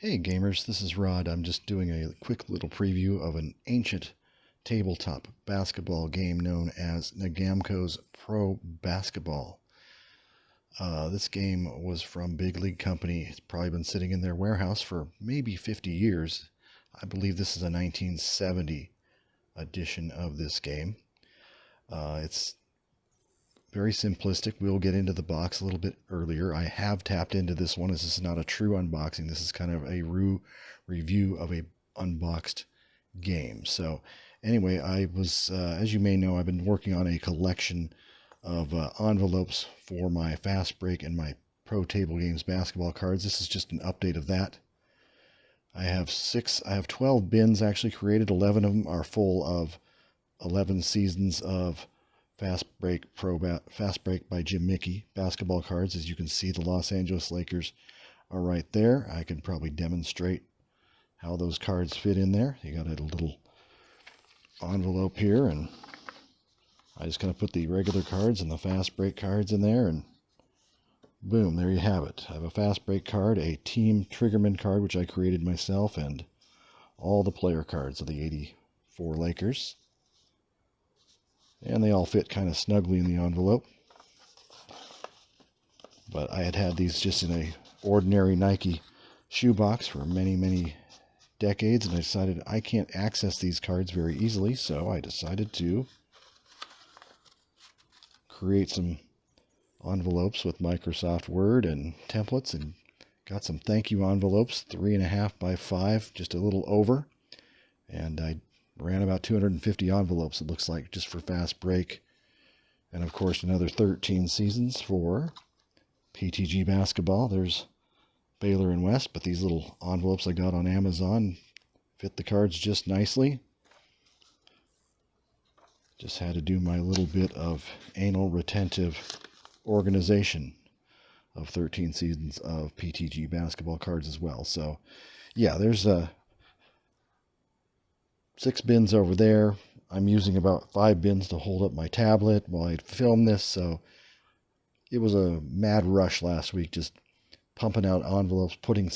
Hey gamers, this is Rod. I'm just doing a quick little preview of an ancient tabletop basketball game known as Negamco's Pro Basketball. This game was from Big League Company. It's probably been sitting in their warehouse for maybe 50 years. I believe this is a 1970 edition of this game. It's very simplistic. We'll get into the box a little bit earlier. I have tapped into this one. This is not a true unboxing. This is kind of a review of a unboxed game. So anyway, I was, as you may know, I've been working on a collection of envelopes for my Fast Break and my Pro Table Games basketball cards. This is just an update of that. I have 12 bins actually created. 11 of them are full of 11 seasons of Fast Break by Jim Mickey basketball cards. As you can see, the Los Angeles Lakers are right there. I could probably demonstrate how those cards fit in there. You got a little envelope here, and I just kind of put the regular cards and the Fast Break cards in there, and boom, there you have it. I have a Fast Break card, a Team Triggerman card, which I created myself, and all the player cards of the '84 Lakers. And they all fit kind of snugly in the envelope. But I had these just in a ordinary Nike shoebox for many, many decades, and I decided I can't access these cards very easily, so I decided to create some envelopes with Microsoft Word and templates, and got some thank you envelopes, 3.5 by 5, just a little over, and I ran about 250 envelopes, it looks like, just for Fast Break. And of course, another 13 seasons for PTG Basketball. There's Baylor and West, but these little envelopes I got on Amazon fit the cards just nicely. Just had to do my little bit of anal retentive organization of 13 seasons of PTG Basketball cards as well. So, yeah, there's 6 bins over there. I'm using about 5 bins to hold up my tablet while I film this, so it was a mad rush last week, just pumping out envelopes, putting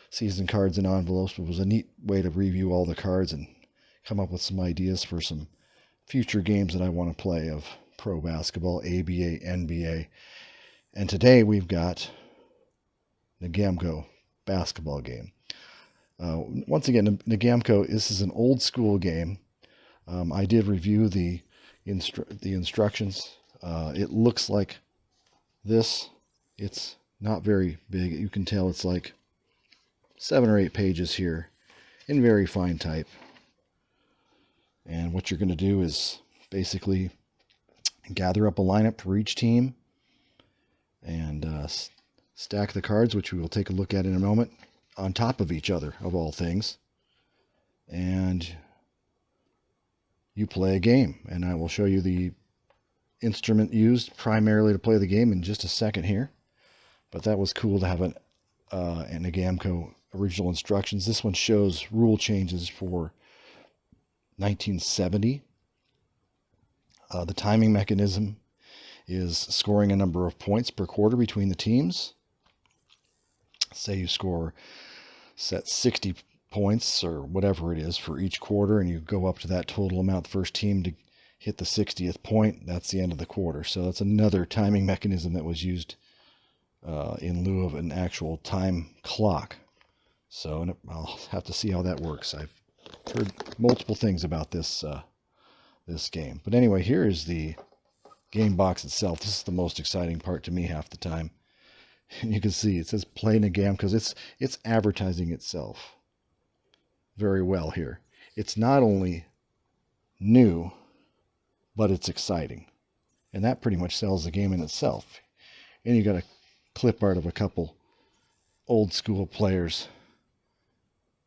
season cards in envelopes. It was a neat way to review all the cards and come up with some ideas for some future games that I want to play of pro basketball, ABA, NBA. And today we've got Negamco basketball game. Once again, Negamco, this is an old school game. I did review the instructions. It looks like this. It's not very big. You can tell it's like 7 or 8 pages here in very fine type. And what you're going to do is basically gather up a lineup for each team and stack the cards, which we will take a look at in a moment, on top of each other, of all things, and you play a game. And I will show you the instrument used primarily to play the game in just a second here. But that was cool to have an Negamco original instructions. This one shows rule changes for 1970. The timing mechanism is scoring a number of points per quarter between the teams. Say you set 60 points or whatever it is for each quarter, and you go up to that total amount. The first team to hit the 60th point, that's the end of the quarter. So that's another timing mechanism that was used in lieu of an actual time clock. So I'll have to see how that works. I've heard multiple things about this game. But anyway, here is the game box itself. This is the most exciting part to me half the time. And you can see it says play Negamco because it's advertising itself very well here. It's not only new, but it's exciting. And that pretty much sells the game in itself. And you got a clip art of a couple old school players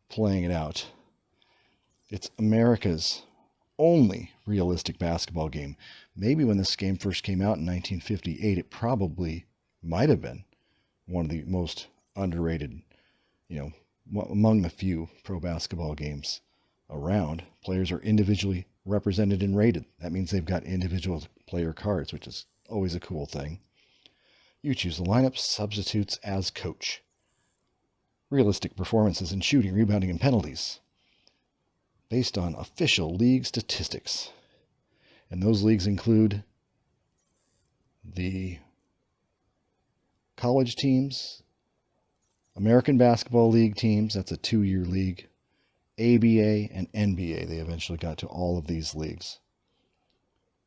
playing it out. It's America's only realistic basketball game. Maybe when this game first came out in 1958, it probably might have been one of the most underrated, among the few pro basketball games around. Players are individually represented and rated. That means they've got individual player cards, which is always a cool thing. You choose the lineup, substitutes as coach. realistic performances in shooting, rebounding, and penalties based on official league statistics. And those leagues include the college teams, American Basketball League teams, that's a 2-year league, ABA and NBA. They eventually got to all of these leagues.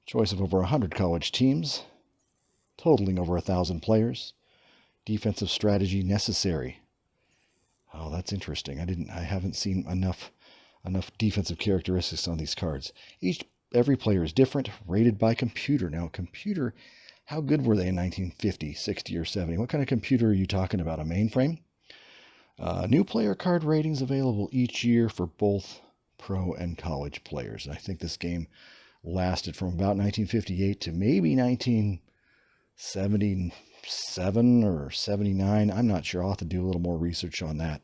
Choice of over 100 college teams, totaling over 1,000 players. Defensive strategy necessary. Oh, that's interesting. I haven't seen enough defensive characteristics on these cards. Every player is different, rated by computer. Now, computer, how good were they in 1950, 60, or 70? What kind of computer are you talking about? A mainframe? New player card ratings available each year for both pro and college players. I think this game lasted from about 1958 to maybe 1977 or 79. I'm not sure. I'll have to do a little more research on that.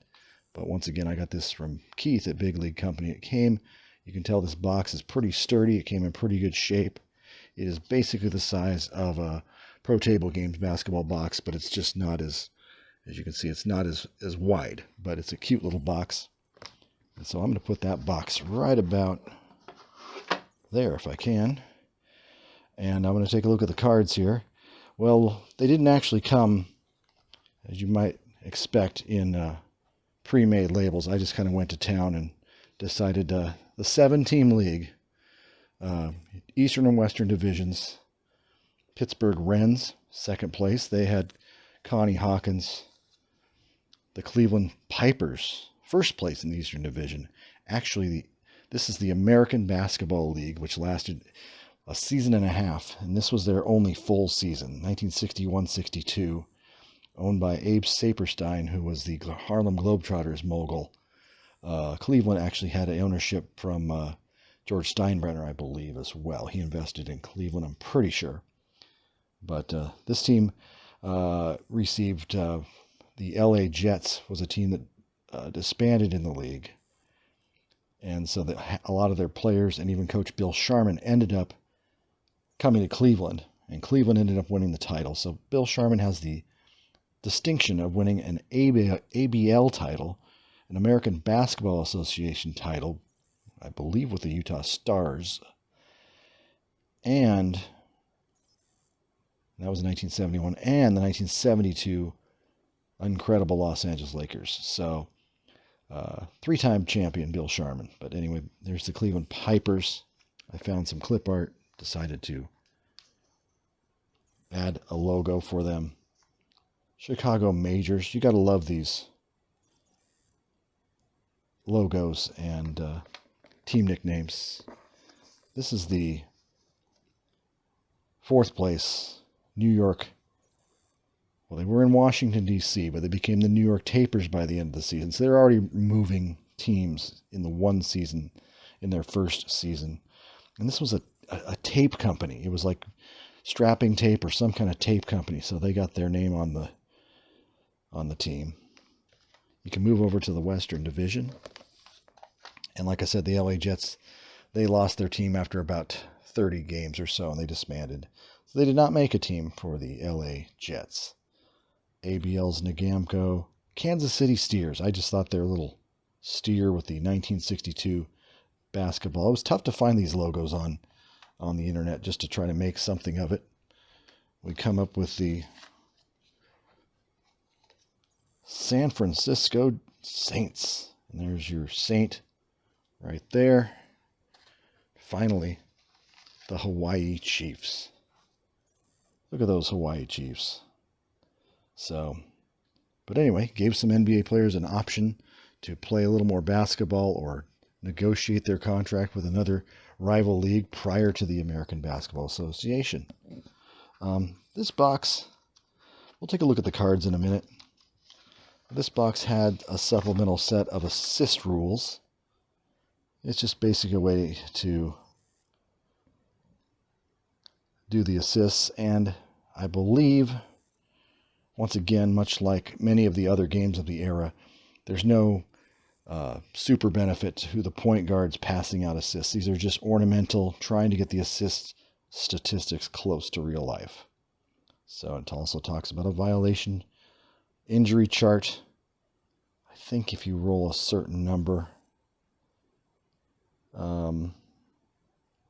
But once again, I got this from Keith at Big League Company. You can tell this box is pretty sturdy. It came in pretty good shape. It is basically the size of a Pro Table Games basketball box, but it's just not as you can see, it's not as wide, but it's a cute little box. And so I'm going to put that box right about there if I can. And I'm going to take a look at the cards here. Well, they didn't actually come, as you might expect, in pre-made labels. I just kind of went to town and decided the 7-team league, Eastern and Western divisions, Pittsburgh Rens, second place. They had Connie Hawkins. The Cleveland Pipers, first place in the Eastern Division. Actually, this is the American Basketball League, which lasted a season and a half, and this was their only full season, 1961-62, owned by Abe Saperstein, who was the Harlem Globetrotters mogul. Cleveland actually had ownership from George Steinbrenner, I believe, as well. He invested in Cleveland, I'm pretty sure. But this team received... the LA Jets was a team that disbanded in the league. And so a lot of their players and even Coach Bill Sharman ended up coming to Cleveland. And Cleveland ended up winning the title. So Bill Sharman has the distinction of winning an ABL title, an American Basketball Association title, I believe with the Utah Stars. And that was 1971. And the 1972 incredible Los Angeles Lakers. So, 3-time champion Bill Sharman. But anyway, there's the Cleveland Pipers. I found some clip art, decided to add a logo for them. Chicago Majors. You got to love these logos and team nicknames. This is the 4th place New York. Well, they were in Washington, D.C., but they became the New York Tapers by the end of the season. So they're already moving teams in the one season, in their first season. And this was a tape company. It was like strapping tape or some kind of tape company. So they got their name on the team. You can move over to the Western Division. And like I said, the LA Jets, they lost their team after about 30 games or so, and they disbanded. So they did not make a team for the LA Jets. ABL's Negamco, Kansas City Steers. I just thought their little steer with the 1962 basketball. It was tough to find these logos on the internet just to try to make something of it. We come up with the San Francisco Saints. And there's your Saint right there. Finally, the Hawaii Chiefs. Look at those Hawaii Chiefs. So, but anyway, gave some NBA players an option to play a little more basketball or negotiate their contract with another rival league prior to the American Basketball Association. This box, we'll take a look at the cards in a minute. This box had a supplemental set of assist rules. It's just basically a way to do the assists, and I believe, once again, much like many of the other games of the era, there's no super benefit to the point guards passing out assists. These are just ornamental, trying to get the assist statistics close to real life. So it also talks about a violation injury chart. I think if you roll a certain number, got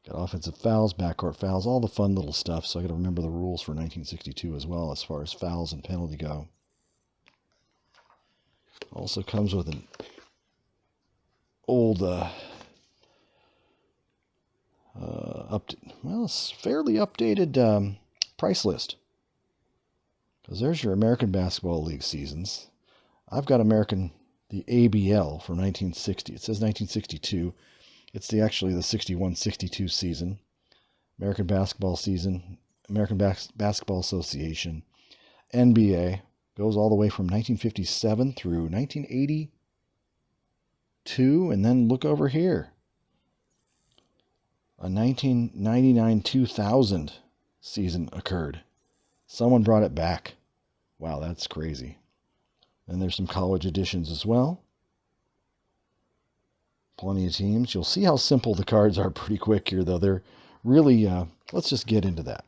offensive fouls, backcourt fouls, all the fun little stuff. So I got to remember the rules for 1962 as well as far as fouls and penalty go. Also comes with an old, fairly updated price list. Because there's your American Basketball League seasons. I've got the ABL from 1960. It says 1962. It's actually the 61-62 season. American Basketball season, American Basketball Association, NBA, goes all the way from 1957 through 1982, and then look over here. A 1999-2000 season occurred. Someone brought it back. Wow, that's crazy. And there's some college editions as well. Plenty of teams. You'll see how simple the cards are pretty quick here, though. They're really, let's just get into that.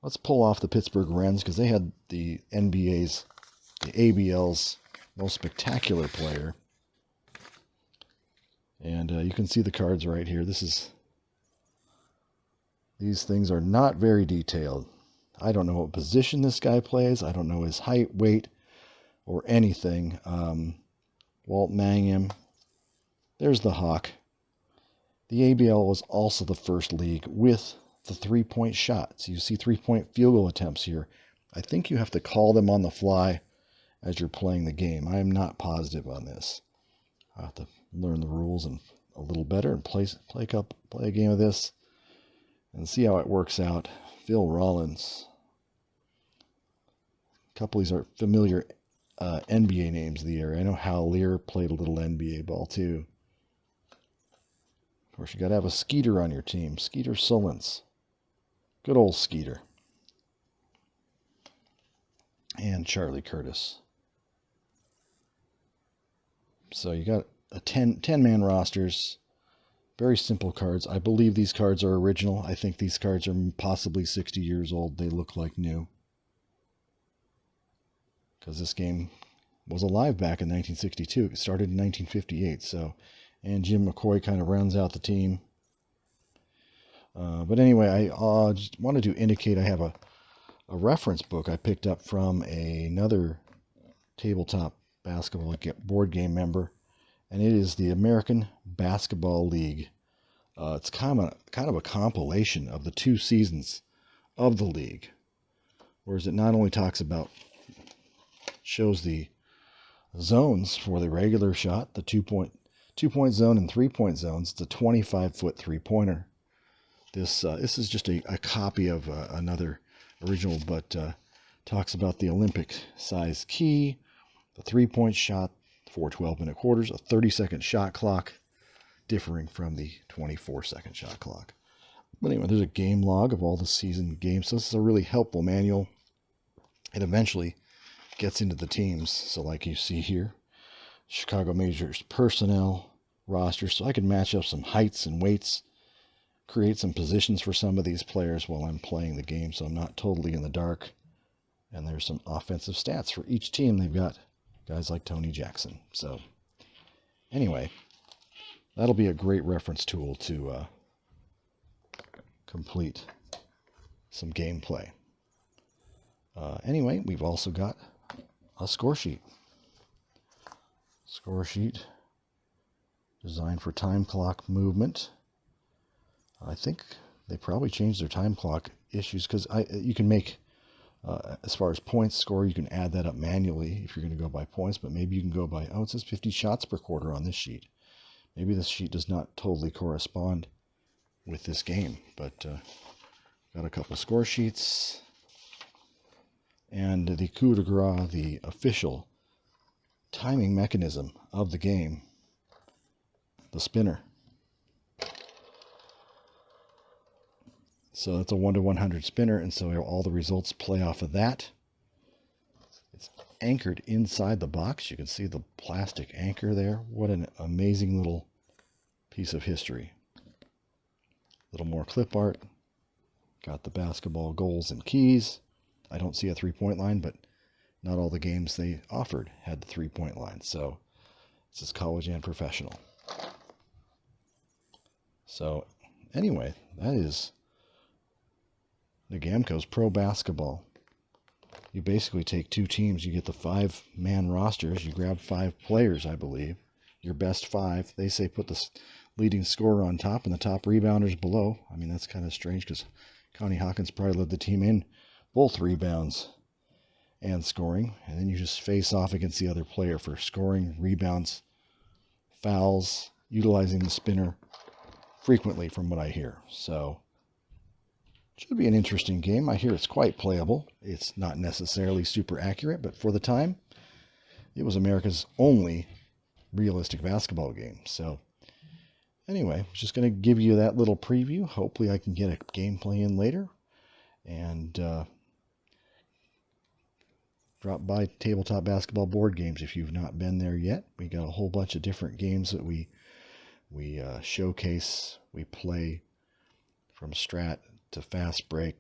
Let's pull off the Pittsburgh Rens because they had the NBA's, the ABL's most spectacular player. And you can see the cards right here. These things are not very detailed. I don't know what position this guy plays. I don't know his height, weight, or anything. Walt Mangum. There's the Hawk. The ABL was also the first league with the three-point shot. So you see three-point field goal attempts here. I think you have to call them on the fly as you're playing the game. I am not positive on this. I'll have to learn the rules and a little better and play a game of this and see how it works out. Phil Rollins. A couple of these are familiar NBA names of the area. I know Hal Lear played a little NBA ball too. Of course, you got to have a Skeeter on your team. Skeeter Sullins. Good old Skeeter. And Charlie Curtis. So you got a 10-man rosters. Very simple cards. I believe these cards are original. I think these cards are possibly 60 years old. They look like new. Because this game was alive back in 1962. It started in 1958. And Jim McCoy kind of rounds out the team. But anyway, I just wanted to indicate I have a reference book I picked up from another tabletop basketball board game member. And it is the American Basketball League. It's kind of a compilation of the 2 seasons of the league. Whereas it not only shows the zones for the regular shot, the 2-point zone and 3-point zones. It's a 25-foot three-pointer. This is just a copy of another original, but talks about the Olympic-sized key, the 3-point shot, 4 12-minute quarters, a 30-second shot clock, differing from the 24-second shot clock. But anyway, there's a game log of all the season games. So this is a really helpful manual. It eventually gets into the teams. So like you see here, Chicago Majors personnel roster. So I can match up some heights and weights, create some positions for some of these players while I'm playing the game, so I'm not totally in the dark. And there's some offensive stats for each team. They've got guys like Tony Jackson. So anyway, that'll be a great reference tool to complete some gameplay. Anyway, we've also got a score sheet. Score sheet designed for time clock movement. I think they probably changed their time clock issues because you can make, as far as points score, you can add that up manually if you're going to go by points, but maybe you can go by, it says 50 shots per quarter on this sheet. Maybe this sheet does not totally correspond with this game, but got a couple score sheets. And the coup de grace, the official timing mechanism of the game, the spinner. So it's a 1-to-100 spinner, and so all the results play off of that. It's anchored inside the box. You can see the plastic anchor there. What an amazing little piece of history. A little more clip art. Got the basketball goals and keys. I don't see a 3-point line, but not all the games they offered had the 3-point line. So this is college and professional. So anyway, that is Negamco's Pro Basketball. You basically take 2 teams. You get the 5-man rosters. You grab 5 players, I believe. Your best 5. They say put the leading scorer on top and the top rebounders below. I mean, that's kind of strange because Connie Hawkins probably led the team in both rebounds and scoring. And then you just face off against the other player for scoring, rebounds, fouls, utilizing the spinner frequently from what I hear. So should be an interesting game. I hear it's quite playable. It's not necessarily super accurate, but for the time, it was America's only realistic basketball game. So anyway, just going to give you that little preview. Hopefully I can get a gameplay in later. And drop by Tabletop Basketball Board Games if you've not been there yet. We got a whole bunch of different games that we showcase, we play, from Strat to Fast Break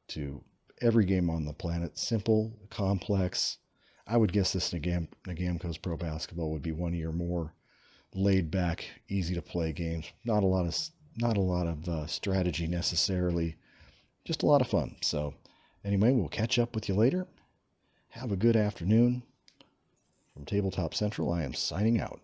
to every game on the planet. Simple, complex. I would guess this Negamco's Pro Basketball would be one of your more laid back, easy to play games. Not a lot of strategy necessarily, just a lot of fun. So anyway, we'll catch up with you later. Have a good afternoon. From Tabletop Central, I am signing out.